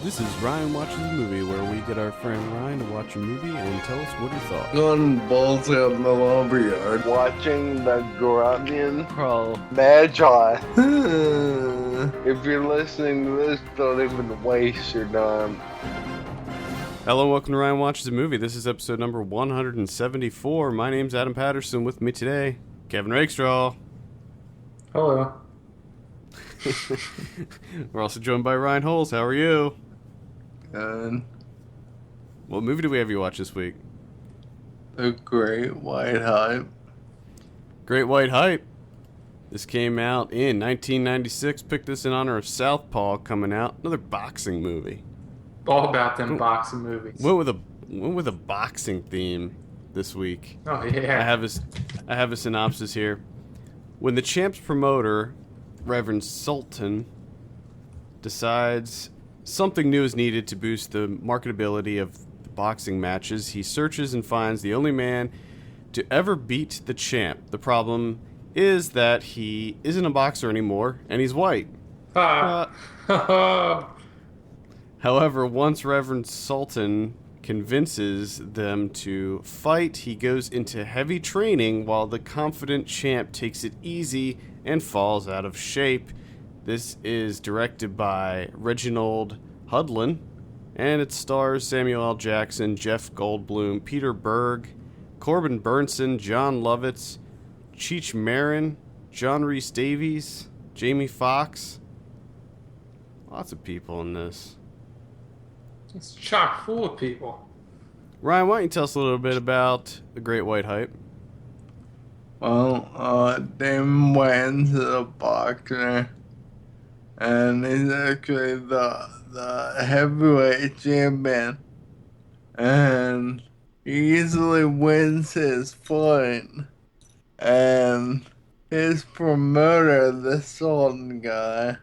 This is Ryan Watches a Movie, where we get our friend Ryan to watch a movie and tell us what he thought. Going balls out in the lumberyard. Watching the Grunion Pro Magi. If you're listening to this, don't even waste your time. Hello and welcome to Ryan Watches a Movie. This is episode number 174. My name's Adam Patterson. With me today, Kevin Rakestraw. Hello. We're also joined by Ryan Holes. How are you? And What movie do we have you watch this week? the Great White Hype. Great White Hype. This came out in 1996. Picked this in honor of Southpaw coming out. Another boxing movie. All about them boxing movies. Went with a boxing theme this week. Oh yeah. I have a synopsis here. When the champ's promoter, Reverend Sultan, decides something new is needed to boost the marketability of the boxing matches, he searches and finds the only man to ever beat the champ. The problem is that he isn't a boxer anymore, and he's white. However, once Reverend Sultan convinces them to fight, he goes into heavy training while the confident champ takes it easy and falls out of shape. This is directed by Reginald Hudlin, and it stars Samuel L. Jackson, Jeff Goldblum, Peter Berg, Corbin Burnson, John Lovitz, Cheech Marin, John Rhys Davies, Jamie Foxx. Lots of people in this. It's chock full of people. Ryan, why don't you tell us a little bit about the Great White Hype? Well, Damon Wayans is a boxer, and he's actually the heavyweight champion, and he easily wins his fight, and his promoter, the Sultan guy,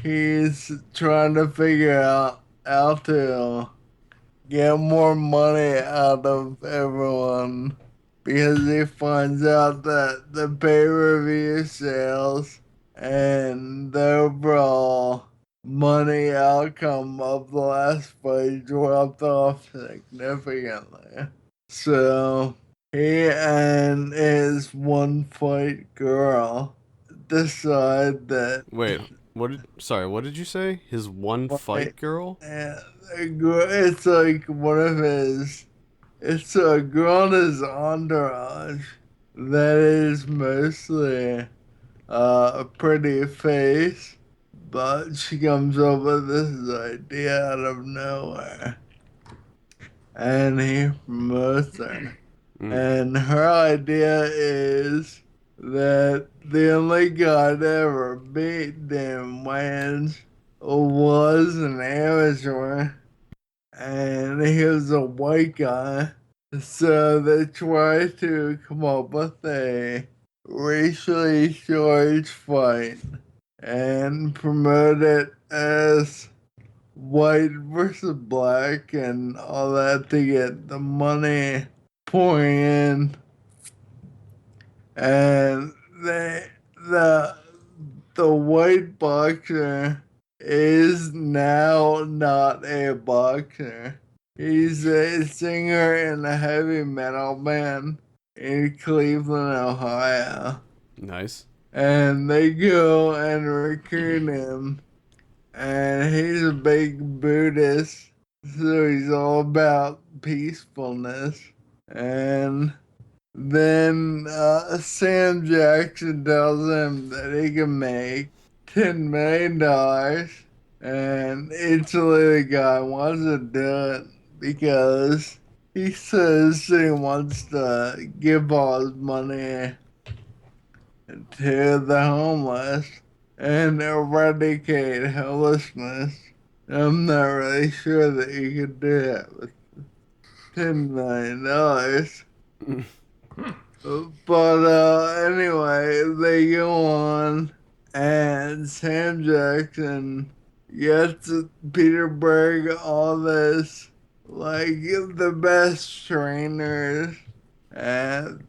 he's trying to figure out how to get more money out of everyone, because he finds out that the pay-per-view sales and the overall money outcome of the last fight dropped off significantly. So he and his one fight girl decide that Wait, what did you say? His one fight girl? it's like one of his. It's a girl in his entourage that is mostly a pretty face, but she comes up with this idea out of nowhere, and he promotes her. And her idea is that the only guy to ever beat Damon Wayans was an amateur, and he was a white guy. So they try to come up with a racially charged fight and promote it as white versus black and all that to get the money pouring in. And the white boxer is now not a boxer. He's a singer in a heavy metal band in Cleveland, Ohio. Nice. And they go and recruit him. And he's a big Buddhist, so he's all about peacefulness. And then Sam Jackson tells him that he can make $10 million, and instantly the guy wants to do it because he says he wants to give all his money to the homeless and eradicate homelessness. I'm not really sure that you could do that with $10 million. But anyway, they go on, and Sam Jackson gets Peter Berg all this, like, the best trainers and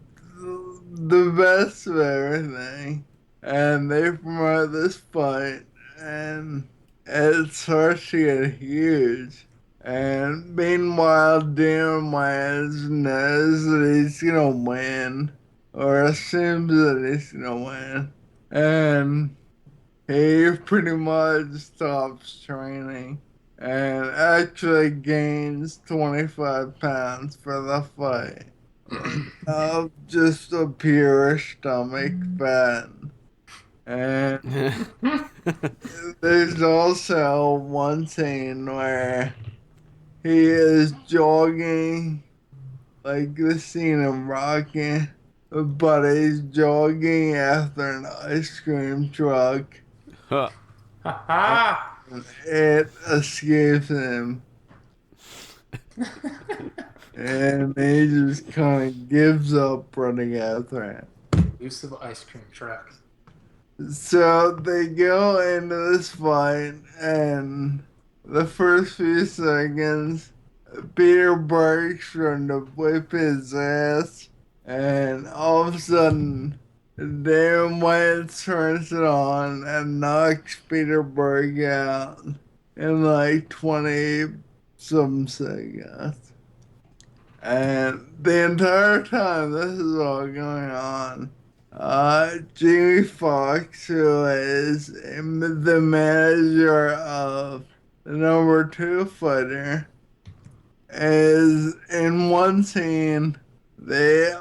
the best of everything. And they promote this fight, and it starts to get huge. And meanwhile, Damon Wayans knows that he's gonna win, or assumes that he's gonna win. And he pretty much stops training and actually gains 25 pounds for the fight of just a pure stomach fat. And there's also one scene where he is jogging, like the scene of Rocky, but he's jogging after an ice cream truck. Huh. Ha It escapes him. And he just kind of gives up running after it. Elusive ice cream truck. So they go into this fight, and the first few seconds, Peter Berg's trying to whip his ass, and all of a sudden, Damon Wayans turns it on and knocks Peter Berg out in like 20 some seconds. And the entire time this is all going on, Jamie Foxx, who is the manager of the number 2 fighter, is in one scene. They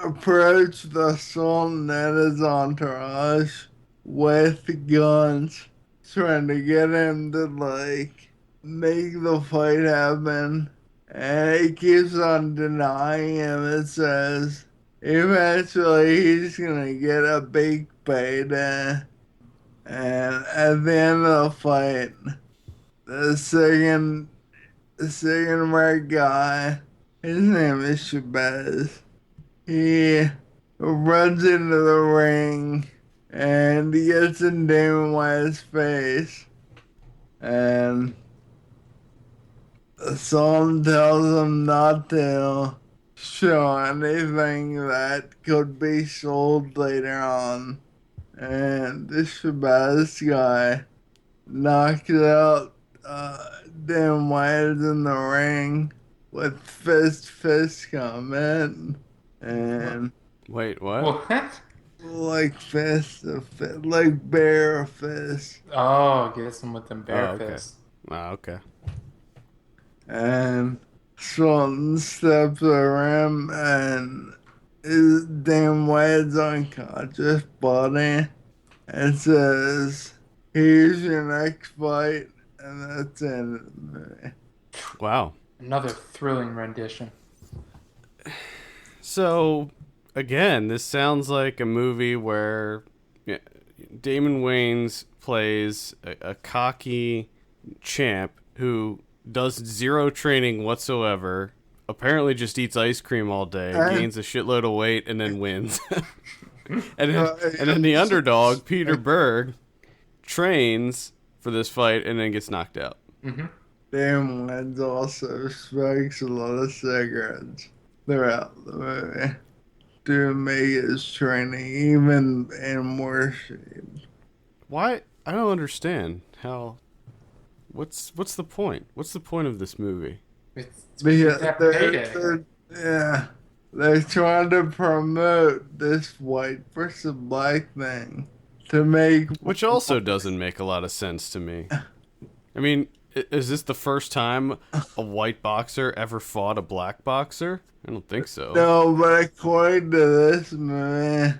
approach the Sultan and his entourage with guns, trying to get him to like make the fight happen. And he keeps on denying him. It says eventually he's gonna get a big payday. And at the end of the fight, the second red guy, his name is Shabazz, he runs into the ring and he gets in Damon Wayans' face. And the song tells him not to show anything that could be sold later on. And this Shabazz guy knocks out Dan Wayans in the ring with fist comment. And Wait, what? What? like like bare fist. Oh, gets him with them bare Oh, okay. fists. Oh, okay. And Sultan steps around and his damn Wayans unconscious body and says, "Here's your next fight," and that's the end of the movie. Wow. Another thrilling rendition. So, again, this sounds like a movie where Damon Wayans plays a cocky champ who does zero training whatsoever, apparently just eats ice cream all day, gains a shitload of weight, and then wins. and then the underdog, Peter Berg, trains for this fight and then gets knocked out. Mm-hmm. Damn Wayans also smokes a lot of cigarettes throughout the movie to make his training even in worse shape. Why? I don't understand how. What's the point? What's the point of this movie? It's Because that payday. they're trying to promote this white versus black thing to make, Which also doesn't make a lot of sense to me. I mean, is this the first time a white boxer ever fought a black boxer? I don't think so. no, but according to this movie,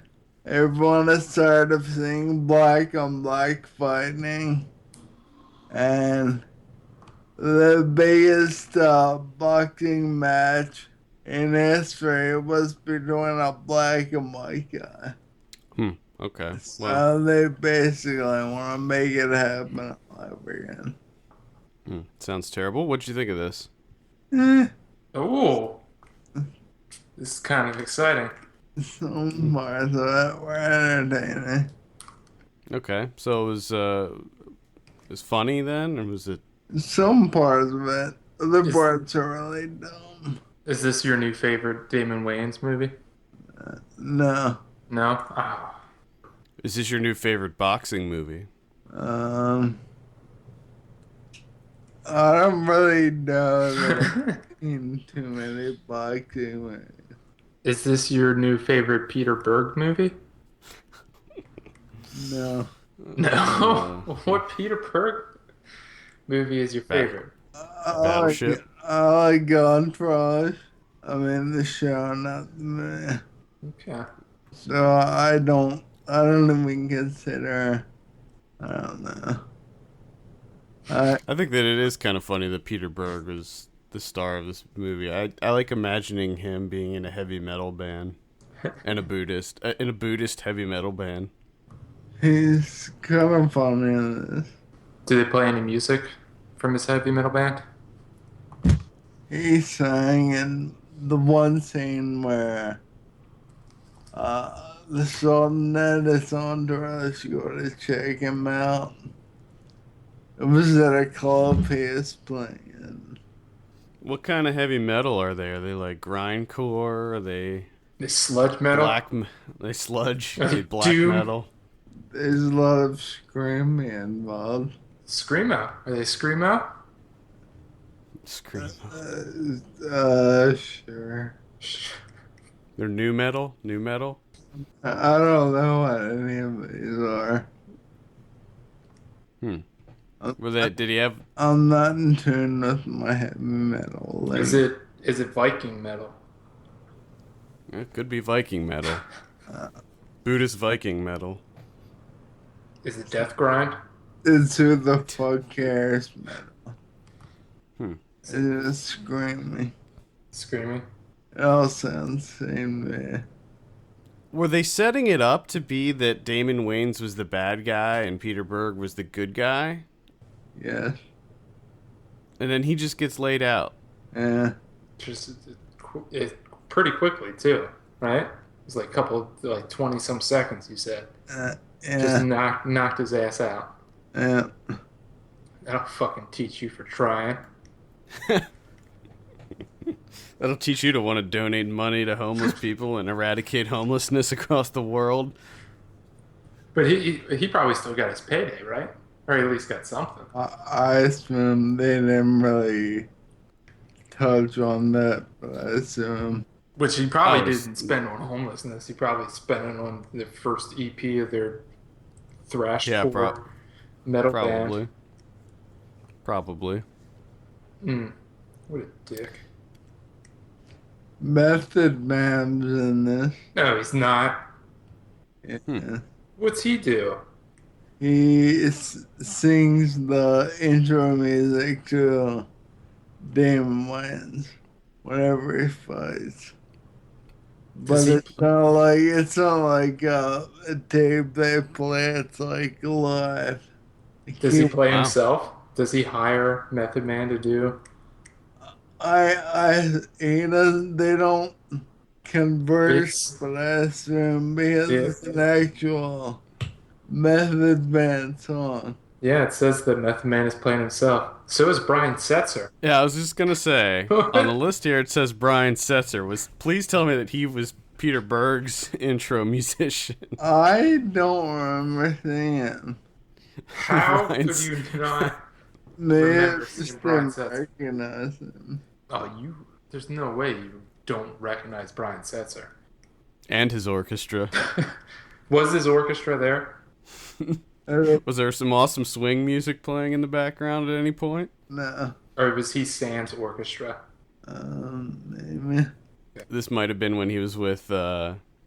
everyone is tired of seeing black on black fighting. And the biggest boxing match in history was between a black and white guy. Okay. So Well, they basically want to make it happen all over again. sounds terrible. What'd you think of this? Oh, this is kind of exciting. Some parts of it were entertaining. Okay. So it was funny then, or was it? Some parts of it. Other Is- parts are really dumb. Is this your new favorite Damon Wayans movie? No. No? Oh. Is this your new favorite boxing movie? I don't really know that I've seen too many boxing movies. Is this your new favorite Peter Berg movie? No. No. What Peter Berg movie is your favorite? Battleship? I like Entourage. I mean the show, not the movie. Okay. So I don't even consider. I don't know. I think that it is kind of funny that Peter Berg was the star of this movie. I like imagining him being in a heavy metal band and in a Buddhist heavy metal band. He's kind of funny in this. Do they play any music from his heavy metal band? He sang in the one scene where the Sultan and his entourage go to check him out. It was at a club he was playing. What kind of heavy metal are they? Are they like grindcore? Are they The sludge metal? They sludge? Are they black Doom? metal? There's a lot of screaming involved. Screamo. Are they Screamo? Scream. Sure. They're new metal? New metal? I don't know what any of these are. Did he have... I'm not in tune with my heavy metal. Is it Viking metal? It could be Viking metal. Buddhist Viking metal. Is it Death Grind? It's who the fuck cares metal. It's just screaming. Screaming? It all sounds the same to me. Were they setting it up to be that Damon Wayans was the bad guy and Peter Berg was the good guy? Yes. And then he just gets laid out. Yeah. Just pretty quickly too, right? It's like 20 some seconds. You said Yeah. just knocked his ass out. Yeah. That'll fucking teach you for trying. That'll teach you to want to donate money to homeless people and eradicate homelessness across the world. But he probably still got his payday, right? Or at least got something. I assume they didn't really touch on that, but I assume. Which he probably didn't spend on homelessness. He probably spent it on the first EP of their thrashcore metal band. Probably. What a dick. Method Man's in this. No, he's not. Yeah. What's he do? He sings the intro music to Damon Wayans whenever he fights. But it's not like a tape they play. It's like live. Does he play himself? Does he hire Method Man to do? They don't converse, but I assume because it's an actual Method Man song. Yeah, it says that Method Man is playing himself. So is Brian Setzer. Yeah, I was just gonna say on the list here it says Brian Setzer. Please tell me that he was Peter Berg's intro musician. I don't remember seeing him. How could you not remember seeing Brian Setzer? Recognize him. Oh, there's no way you don't recognize Brian Setzer. And his orchestra. Was his orchestra there? Was there some awesome swing music playing in the background at any point? No. Or was he Sam's orchestra? Maybe. This might have been when he was with,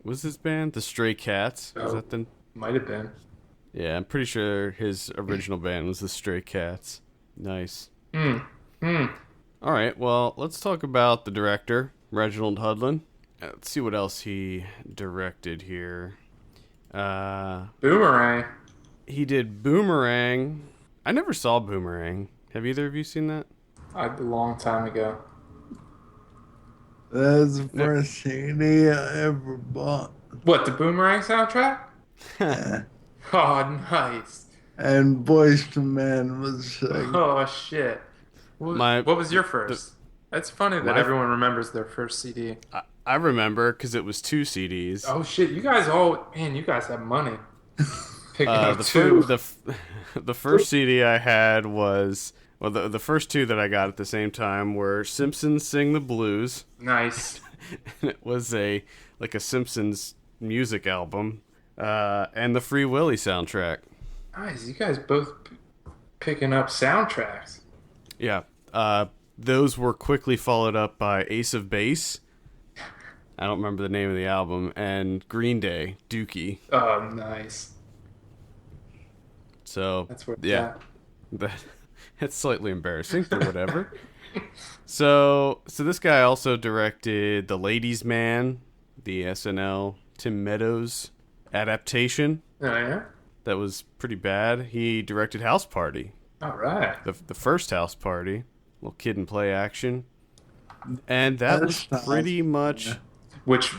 what's his band? The Stray Cats? Was that the... Might have been. Yeah, I'm pretty sure his original band was the Stray Cats. Nice. All right, well, let's talk about the director, Reginald Hudlin. Let's see what else he directed here. Boomerang. He did Boomerang. I never saw Boomerang. Have either of you seen that? A long time ago. That's the first CD I ever bought. What, the Boomerang soundtrack? Yeah. Oh, nice. And Boyz II Men was like, Oh, shit. What was your first? That's funny that everyone remembers their first CD. I remember because it was 2 CDs. Oh, shit. You guys have money. Picking up two. The first CD I had was Well, the first two that I got at the same time were Simpsons Sing the Blues. Nice. It was a Simpsons music album, and the Free Willy soundtrack. Nice. You guys both picking up soundtracks. Yeah. Those were quickly followed up by Ace of Base. I don't remember the name of the album, and Green Day, Dookie. Oh, nice. So That's where yeah, it's slightly embarrassing, but whatever. So this guy also directed The Ladies' Man, the SNL Tim Meadows adaptation. Oh, yeah? That was pretty bad. He directed House Party, All right. the first House Party, little kid and play action, and that was pretty much. Which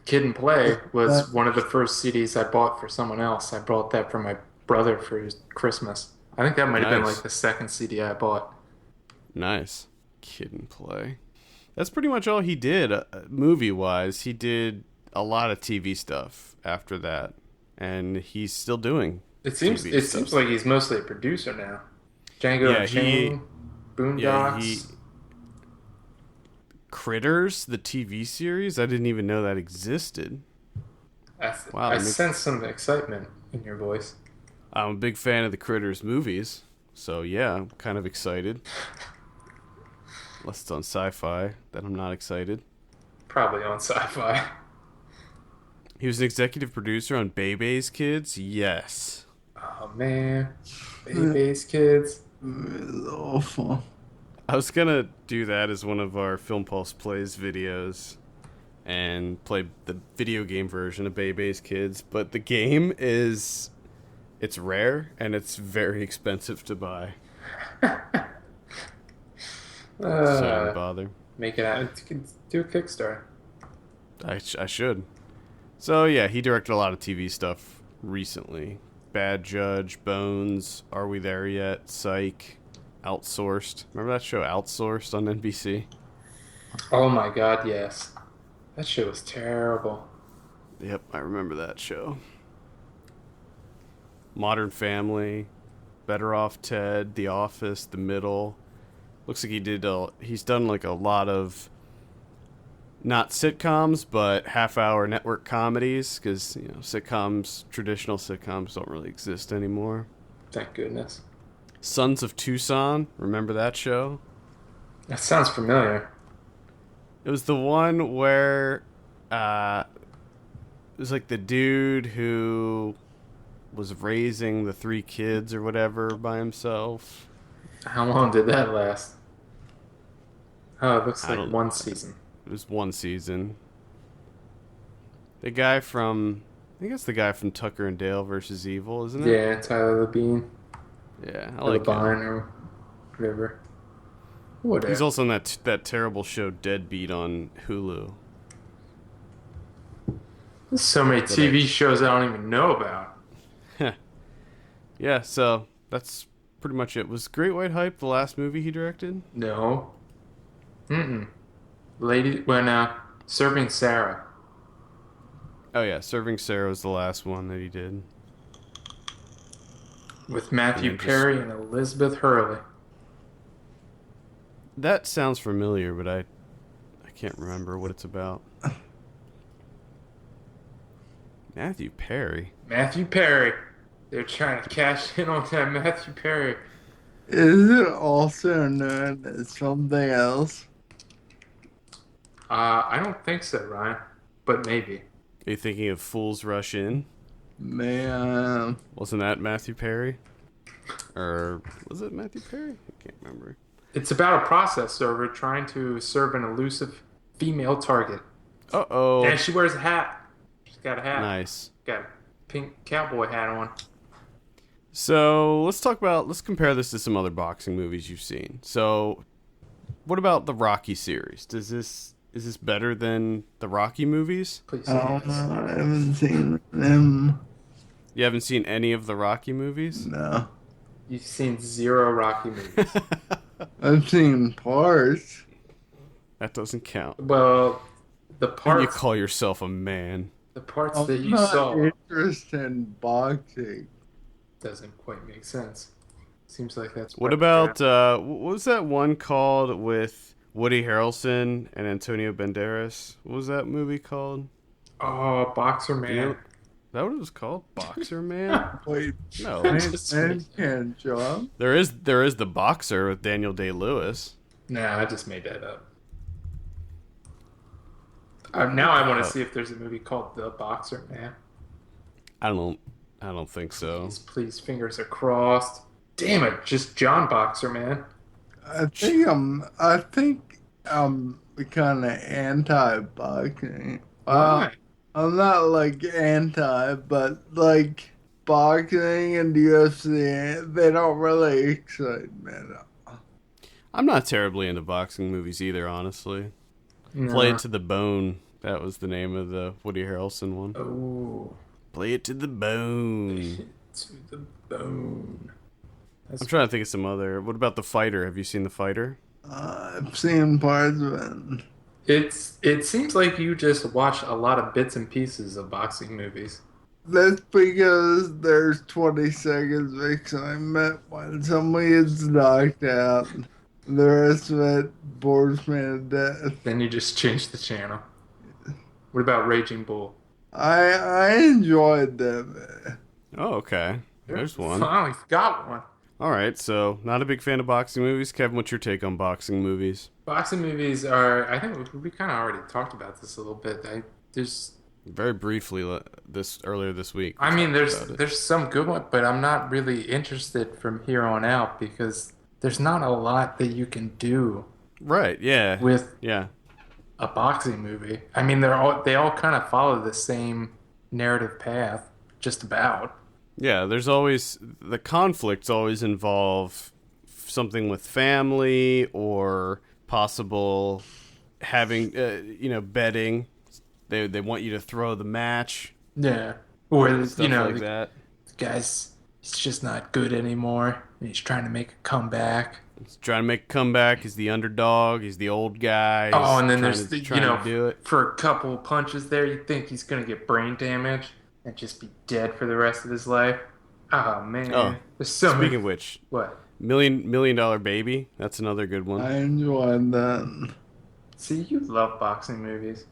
Kid and Play was one of the first CDs I bought for someone else. I bought that for my brother for his Christmas. I think that might have been like the second CD I bought. Nice. Kid and Play. That's pretty much all he did, movie-wise. He did a lot of TV stuff after that, and he's still doing It seems like he's mostly a producer now. Django Unchained, Boondocks. Yeah, Critters, the TV series? I didn't even know that existed. I sense some excitement in your voice. I'm a big fan of the Critters movies, so yeah, I'm kind of excited. Unless it's on Sci-Fi, then I'm not excited. Probably on Sci-Fi. He was an executive producer on Bebe's Kids. Yes. Oh man, Bebe's Kids. It's awful. I was gonna do that as one of our Film Pulse Plays videos and play the video game version of Bebe's Kids, but the game it's rare and it's very expensive to buy. So I didn't bother. Make it out. Do a Kickstarter. I should. So yeah, he directed a lot of TV stuff recently. Bad Judge, Bones, Are We There Yet, Psych, Outsourced. Remember that show Outsourced on NBC? Oh my god, yes. That show was terrible. Yep, I remember that show. Modern Family, Better Off Ted, The Office, The Middle. Looks like he's done like a lot of not sitcoms, but half-hour network comedies, because traditional sitcoms don't really exist anymore. Thank goodness. Sons of Tucson, remember that show? That sounds familiar. It was the one where it was like the dude who was raising the 3 kids or whatever by himself. How long did that last? Oh, it looks like one season. It was one season. The guy from, I think it's the guy from Tucker and Dale versus Evil, isn't it? Yeah, Tyler Labine. Yeah, I like him. Or whatever. Whatever. He's also on that terrible show Deadbeat on Hulu. There's so many TV shows I don't even know about. Yeah, so that's pretty much it. Was Great White Hype the last movie he directed? No. Serving Sarah. Oh yeah, Serving Sarah was the last one that he did. With Matthew Perry and Elizabeth Hurley. That sounds familiar, but I can't remember what it's about. Matthew Perry? Matthew Perry. They're trying to cash in on that Matthew Perry. Is it also known as something else? I don't think so, Ryan. But maybe. Are you thinking of Fools Rush In? Man. Wasn't that Matthew Perry? Or was it Matthew Perry? I can't remember. It's about a process server trying to serve an elusive female target. Uh-oh. And she wears a hat. She's got a hat. Nice. Got a pink cowboy hat on. So let's compare this to some other boxing movies you've seen. So what about the Rocky series? Is this better than the Rocky movies? Please. I don't know. I haven't seen them. You haven't seen any of the Rocky movies? No. You've seen 0 Rocky movies. I've seen parts. That doesn't count. Well, the And parts you call yourself a man. the parts I'm that you not saw interested in boxing. doesn't quite make sense. Seems like that's What about what was that one called with Woody Harrelson and Antonio Banderas? What was that movie called? Oh, Boxer Man. You know, is that what it was called? Boxer Man? Wait, No. man can't jump. There is The Boxer with Daniel Day-Lewis. Nah, I just made that up. Now I want to see if there's a movie called The Boxer Man. I don't think so. Please, fingers are crossed. Damn it, just John Boxer Man. I think I'm kind of anti-boxing. Why? I'm not like anti, but like boxing and UFC, they don't really excite me at all. I'm not terribly into boxing movies either, honestly. No. Play It to the Bone. That was the name of the Woody Harrelson one. Oh. Play It to the Bone. To the bone. I'm trying to think of some other. What about The Fighter? Have you seen The Fighter? I've seen parts of it. It seems like you just watch a lot of bits and pieces of boxing movies. That's because there's 20 seconds of excitement when somebody gets knocked out. The rest of it bores me to death. Then you just change the channel. What about Raging Bull? I enjoyed that. Oh, okay. There's one. Finally got one. All right, so not a big fan of boxing movies. Kevin, what's your take on boxing movies? Boxing movies are, I think we kind of already talked about this a little bit. There's Very briefly earlier this week. I mean, there's some good ones, but I'm not really interested from here on out because there's not a lot that you can do Right, yeah. with Yeah. a boxing movie. I mean, they all kind of follow the same narrative path, just about. Yeah, there's always the conflicts always involve something with family or possible having betting. They want you to throw the match. Yeah. Or Stuff like that. The guy's he's just not good anymore. And he's trying to make a comeback. He's trying to make a comeback. He's the underdog. He's the old guy. Oh, and then He's there's trying to do it. for a couple punches there, you think he's gonna get brain damage and just be dead for the rest of his life. Oh man. Oh, There's so speaking many... of which, What? Million Dollar Baby. That's another good one. I enjoyed that. See, you love boxing movies.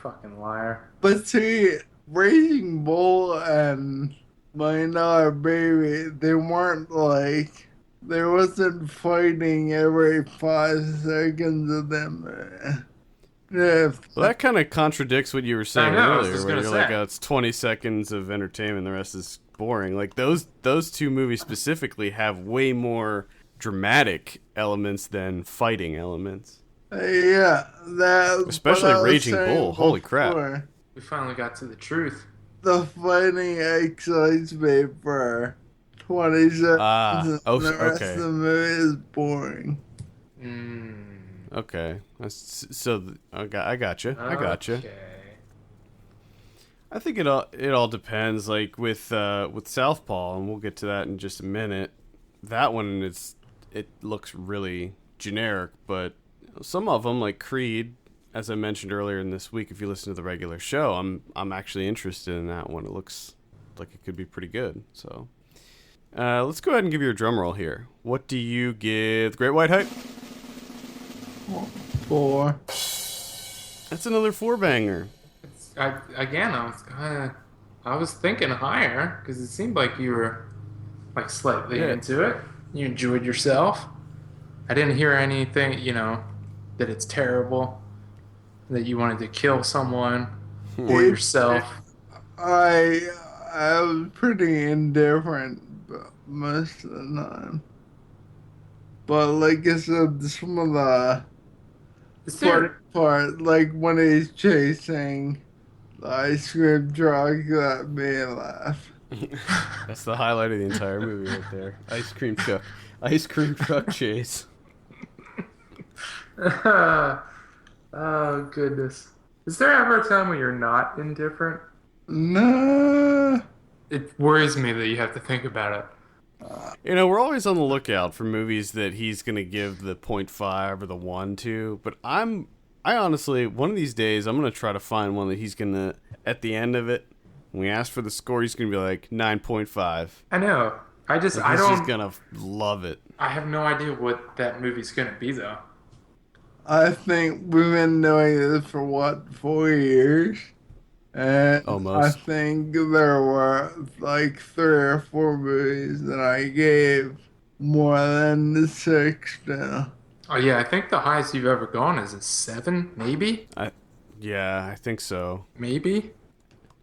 Fucking liar. But see, Raging Bull and $1 Million Baby, there wasn't fighting every 5 seconds of them. Yeah. Well, that kind of contradicts what you were saying I know, I was earlier, just where gonna you're say. like, oh, it's 20 seconds of entertainment, the rest is boring. Like, those two movies specifically have way more dramatic elements than fighting elements. Yeah, that. Especially what I was Raging saying Bull. Holy crap. before, We finally got to the truth. The fighting excites me for 20 seconds. And the rest okay. of the movie is boring. Okay. I got you. Okay. I think it all depends. Like with Southpaw, and we'll get to that in just a minute. That one it looks really generic, but some of them, like Creed, as I mentioned earlier in this week, if you listen to the regular show, I'm actually interested in that one. It looks like it could be pretty good. So let's go ahead and give you a drum roll here. What do you give Great White Hype? 4. That's another 4-banger. I was thinking higher because it seemed like you were like slightly into it. You enjoyed yourself. I didn't hear anything, that it's terrible, that you wanted to kill someone or yourself. I was pretty indifferent most of the time. But like I said, some of the part, like when he's chasing the ice cream truck, that made me laugh. That's the highlight of the entire movie right there. Ice cream truck chase. Oh, goodness. Is there ever a time when you're not indifferent? No. It worries me that you have to think about it. We're always on the lookout for movies that he's going to give the 0.5 or the 1 to, but I honestly, one of these days, I'm going to try to find one that he's going to, at the end of it, when we ask for the score, he's going to be like 9.5. I know. I just, Like, I he's don't, just gonna love it. I have no idea what that movie's gonna be though. I think we've been doing this for what, 4 years? And I Almost. think there were like 3 or 4 movies that I gave more than the six now. Oh yeah, I think the highest you've ever gone is a 7, maybe, Yeah, I think so. maybe.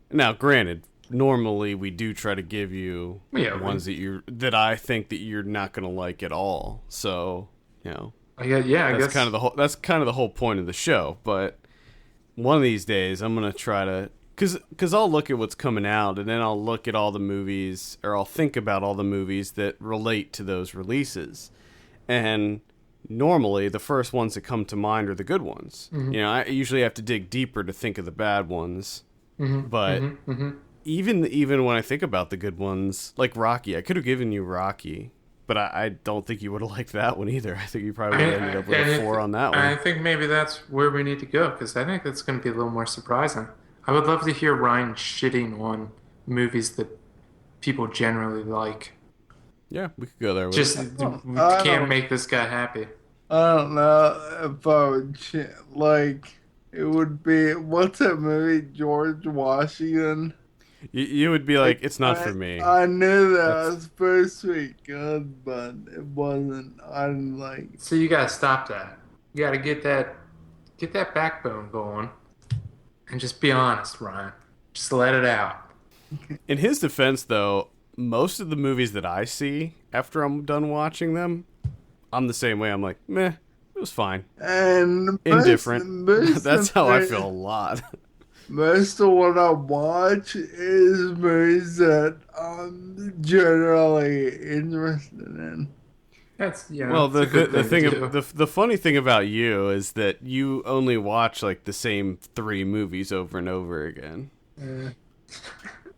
Now, granted, normally we do try to give you Yeah, ones that I think that you're not gonna like at all. So, you know, I guess. that's kind of the whole point of the show. But one of these days, I'm gonna try to, cause I'll look at what's coming out, and then I'll look at all the movies, or I'll think about all the movies that relate to those releases, and normally the first ones that come to mind are the good ones. Mm-hmm. You know, I usually have to dig deeper to think of the bad ones, Mm-hmm, but. mm-hmm, mm-hmm. Even when I think about the good ones, like Rocky, I could have given you Rocky, but I don't think you would have liked that one either. I think you probably would have ended up with a 4 on that one. I think maybe that's where we need to go because I think that's going to be a little more surprising. I would love to hear Ryan shitting on movies that people generally like. Yeah, we could go there with Just it. we can't make this guy happy. I don't know if I would like it would be what's that movie George Washington? You would be like, it's not for me. I knew that was supposed to be good, but it wasn't. I didn't like. So you gotta stop that. You gotta get that backbone going, and just be honest, Ryan. Just let it out. In his defense, though, most of the movies that I see after I'm done watching them, I'm the same way. I'm like, meh, it was fine. And Indifferent. That's how I feel a lot. Most of what I watch is movies that I'm generally interested in. That's Well, that's a good thing to do. the funny thing about you is that you only watch like the same 3 movies over and over again.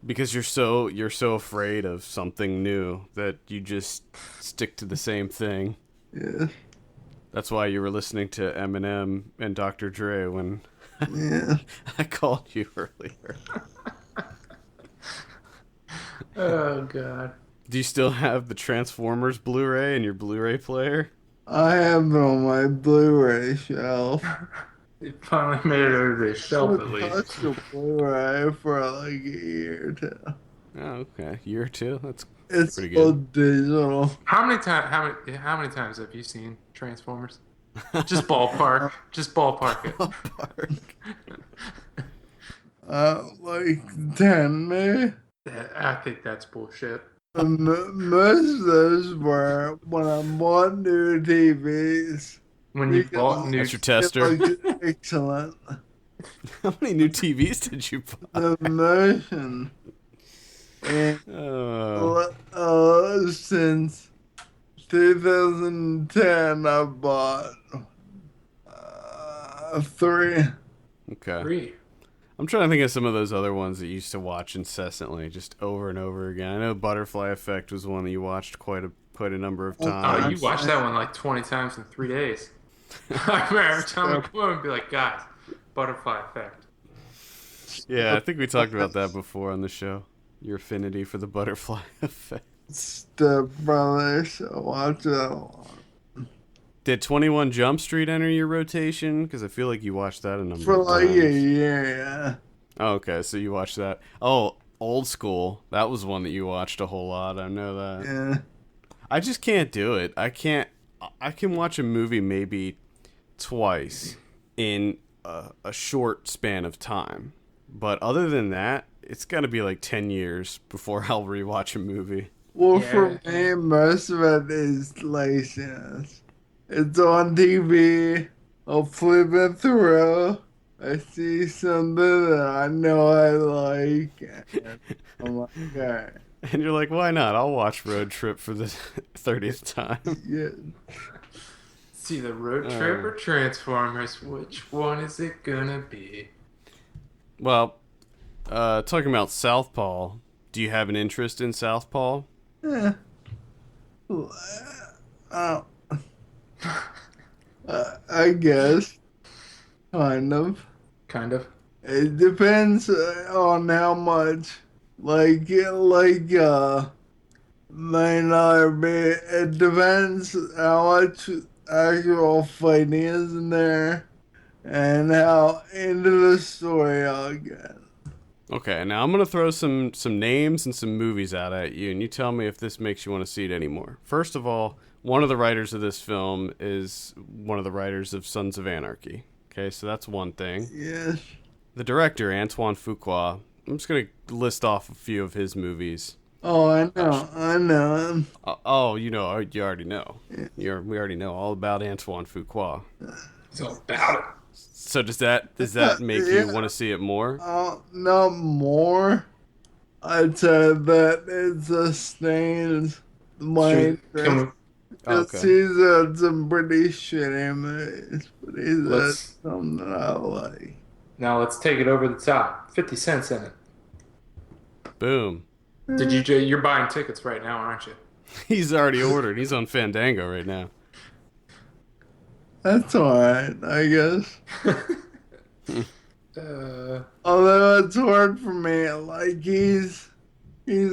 Because you're so afraid of something new that you just stick to the same thing. Yeah. That's why you were listening to Eminem and Dr. Dre when Yeah. I called you earlier. Oh god. Do you still have the Transformers Blu-ray in your Blu-ray player? I have it on my Blu-ray shelf. It finally made it over the shelf at least. Touched a Blu-ray for like a year or two. Oh, okay. Year or two? That's It's pretty all good. digital. How many times have you seen Transformers? Just ballpark. Just ballpark it. Like 10 maybe. I think that's bullshit. Most of those were when I bought new TVs. When you Because bought new That's your tester. It looked excellent. How many new TVs did you buy? The motion. And Oh. since 2010, I bought 3. Okay. 3. I'm trying to think of some of those other ones that you used to watch incessantly, just over and over again. I know Butterfly Effect was one that you watched quite a number of Oh, times. you watched that one like 20 times in 3 days. I remember every time I come home and be like, guys, Butterfly Effect. Yeah, I think we talked about that before on the show. Your affinity for the Butterfly Effect. Step Brothers, I watch that a lot. Did 21 Jump Street enter your rotation? Because I feel like you watched that a number For of like times. a year, yeah. Oh, okay, so you watched that. Oh, Old School. That was one that you watched a whole lot. I know that. Yeah. I just can't do it. I can watch a movie maybe twice in a short span of time. But other than that, it's got to be like 10 years before I'll rewatch a movie. Well, Yeah. for me, most of it is laziness. It's on TV. I'll flip it through. I see something that I know I like. And I'm like, okay. And you're like, why not? I'll watch Road Trip for the 30th time. Yeah. See the Road Trip or Transformers? Which one is it gonna be? Well, talking about Southpaw, do you have an interest in Southpaw? Yeah. I guess. Kind of. Kind of. It depends on how much, the may not be. It depends how much actual fighting is in there and how into the story I'll get. Okay, now I'm gonna throw some names and some movies out at you, and you tell me if this makes you want to see it anymore. First of all, one of the writers of this film is one of the writers of Sons of Anarchy. Okay, so that's one thing. Yes. The director, Antoine Fuqua, I'm just gonna list off a few of his movies. Oh, I know him. You already know. Yeah. We already know all about Antoine Fuqua. It's all about it. So does that make you want to see it more? Not more. I'd say that it sustains my interest. Okay. He's had some pretty shitty movies, but he's had some that I like. Now let's take it over the top. 50 cents in it. Boom. You're buying tickets right now, aren't you? He's already ordered. He's on Fandango right now. That's alright, I guess. Although it's hard for me, like he's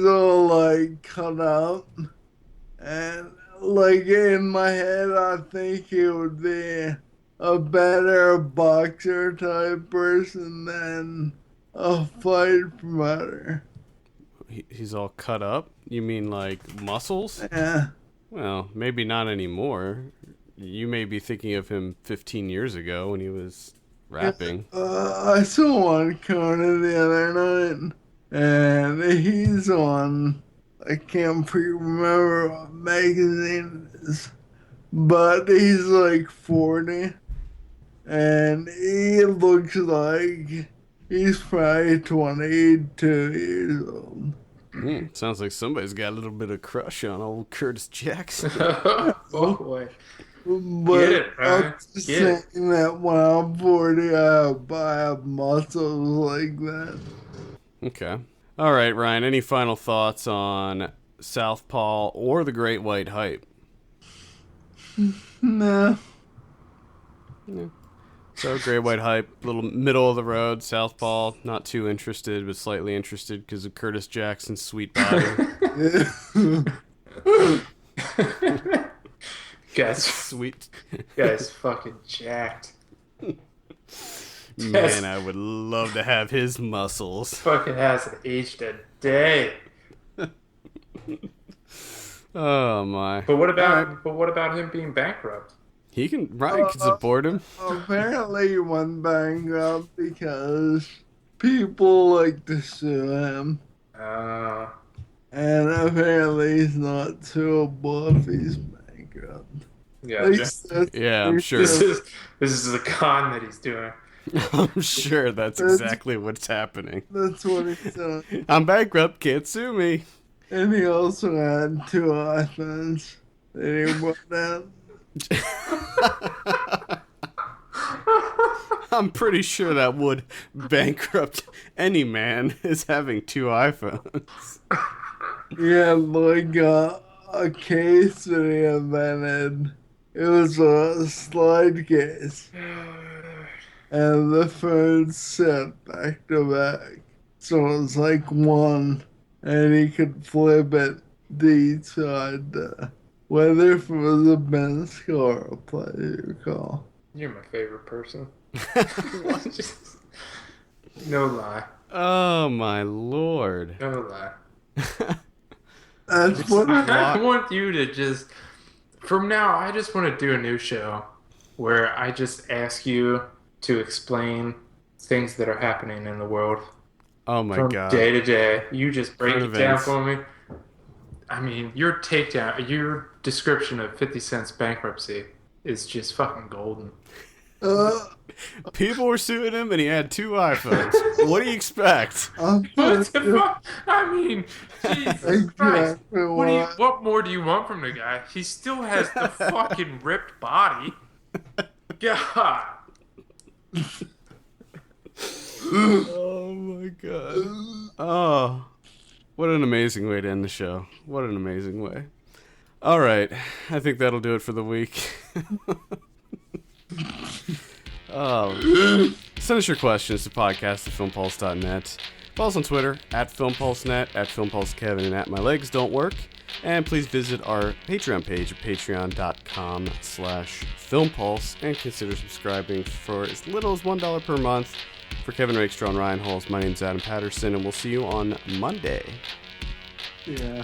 all like cut up, and like in my head I think he would be a better boxer type person than a fight promoter. He's all cut up? You mean like muscles? Yeah. Well, maybe not anymore. You may be thinking of him 15 years ago when he was rapping. I saw one Conan the other night, and he's on, I can't remember what magazine it is, but he's like 40, and he looks like he's probably 22 years old. Sounds like somebody's got a little bit of crush on old Curtis Jackson. Oh boy. But Get it, Brian. I'm just saying that when I'm 40, I have muscles like that. Okay. All right, Ryan, any final thoughts on Southpaw or The Great White Hype? No. Yeah. So, Great White Hype, little middle of the road. Southpaw, not too interested, but slightly interested because of Curtis Jackson's sweet body. Guys, Sweet. Guys, fucking jacked. Man, I would love to have his muscles. Fucking hasn't aged a day. Oh my. But what about him being bankrupt? Ryan can support him. Apparently he went bankrupt because people like to sue him. And apparently he's not suable if he's bankrupt. Yeah, I'm sure. This is a con that he's doing. I'm sure that's exactly what's happening. That's what he's doing. I'm bankrupt, can't sue me. And he also had 2 iPhones that he brought down. I'm pretty sure that would bankrupt any man, is having 2 iPhones. Yeah, like a case that he invented. It was a slide case. And the phones set back to back. So it was like one, and he could flip it to each side, whether if it was a Benz car or a pleasure car. You're my favorite person. No lie. Oh my lord. No lie. That's what I want you to just, from now, I just want to do a new show where I just ask you to explain things that are happening in the world. Oh my from god. Day to day. You just break Current it down events. for me. I mean, your description of 50 Cent's bankruptcy is just fucking golden. People were suing him and he had 2 iPhones. What do you expect? What the fuck? I mean, Jesus Christ. What more do you want from the guy? He still has the fucking ripped body. God. Oh my god. Oh. What an amazing way to end the show. What an amazing way. Alright. I think that'll do it for the week. Send us your questions to podcast@filmpulse.net. Follow us on Twitter @FilmPulseNet, @FilmPulseKevin, and @MyLegsDon'tWork. And please visit our Patreon page at patreon.com/filmpulse and consider subscribing for as little as $1 per month. For Kevin Rakestraw and Ryan Halls, my name's Adam Patterson, and we'll see you on Monday. Yeah.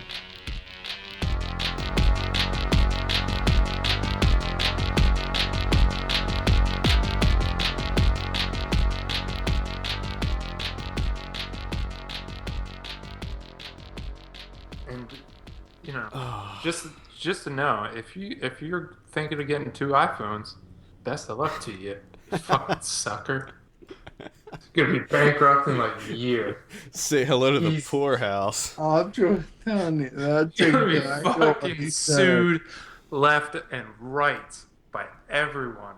And you know, just to know, if you're thinking of getting 2 iPhones, best of luck to you, fucking sucker. It's gonna be bankrupt in like a year. Say hello to the He's- poorhouse. I'm just telling you, that's You're gonna be exactly what fucking he said. sued left and right by everyone.